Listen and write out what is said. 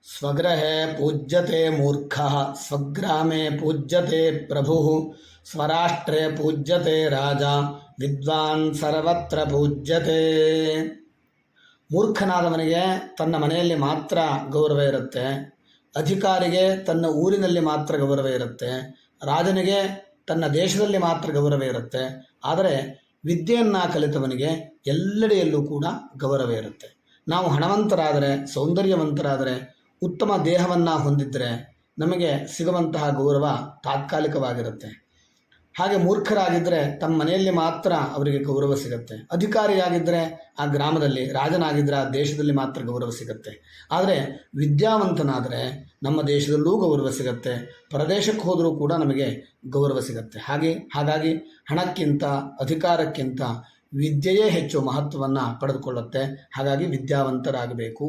ಸ್ವಗೃಹೇ ಪೂಜ್ಯತೆ ಮೂರ್ಖಃ ಸ್ವಗ್ರಾಮೇ ಪೂಜ್ಯತೆ ಪ್ರಭುಃ ಸ್ವರಾಷ್ಟ್ರೇ ಪೂಜ್ಯತೆ ರಾಜ ವಿದ್ವಾನ್ ಸರ್ವತ್ರ ಪೂಜ್ಯತೆ. ಮೂರ್ಖನಾದವನಿಗೆ ತನ್ನ ಮನೆಯಲ್ಲಿ ಮಾತ್ರ ಗೌರವ ಇರುತ್ತೆ, ಅಧಿಕಾರಿಗೆ ತನ್ನ ಊರಿನಲ್ಲಿ ಮಾತ್ರ ಗೌರವ ಇರುತ್ತೆ, ರಾಜನಿಗೆ ತನ್ನ ದೇಶದಲ್ಲಿ ಮಾತ್ರ ಗೌರವ ಇರುತ್ತೆ. ಆದರೆ ವಿದ್ಯೆಯನ್ನು ಕಲಿತವನಿಗೆ ಎಲ್ಲೆಡೆಯಲ್ಲೂ ಕೂಡ ಗೌರವ ಇರುತ್ತೆ. ನಾವು ಹಣವಂತರಾದರೆ, ಸೌಂದರ್ಯವಂತರಾದರೆ, ಉತ್ತಮ ದೇಹವನ್ನು ಹೊಂದಿದ್ದರೆ ನಮಗೆ ಸಿಗುವಂತಹ ಗೌರವ ತಾತ್ಕಾಲಿಕವಾಗಿರುತ್ತೆ. ಹಾಗೆ ಮೂರ್ಖರಾಗಿದ್ದರೆ ತಮ್ಮ ಮನೆಯಲ್ಲಿ ಮಾತ್ರ ಅವರಿಗೆ ಗೌರವ ಸಿಗುತ್ತೆ. ಅಧಿಕಾರಿಯಾಗಿದ್ದರೆ ಆ ಗ್ರಾಮದಲ್ಲಿ, ರಾಜನಾಗಿದ್ದರೆ ಆ ದೇಶದಲ್ಲಿ ಮಾತ್ರ ಗೌರವ ಸಿಗುತ್ತೆ. ಆದರೆ ವಿದ್ಯಾವಂತನಾದರೆ ನಮ್ಮ ದೇಶದಲ್ಲೂ ಗೌರವ ಸಿಗುತ್ತೆ, ಪರದೇಶಕ್ಕೆ ಹೋದರೂ ಕೂಡ ನಮಗೆ ಗೌರವ ಸಿಗುತ್ತೆ. ಹಾಗಾಗಿ ಹಣಕ್ಕಿಂತ ಅಧಿಕಾರಕ್ಕಿಂತ ವಿದ್ಯೆಯೇ ಹೆಚ್ಚು ಮಹತ್ವವನ್ನು ಪಡೆದುಕೊಳ್ಳುತ್ತೆ. ಹಾಗಾಗಿ ವಿದ್ಯಾವಂತರಾಗಬೇಕು.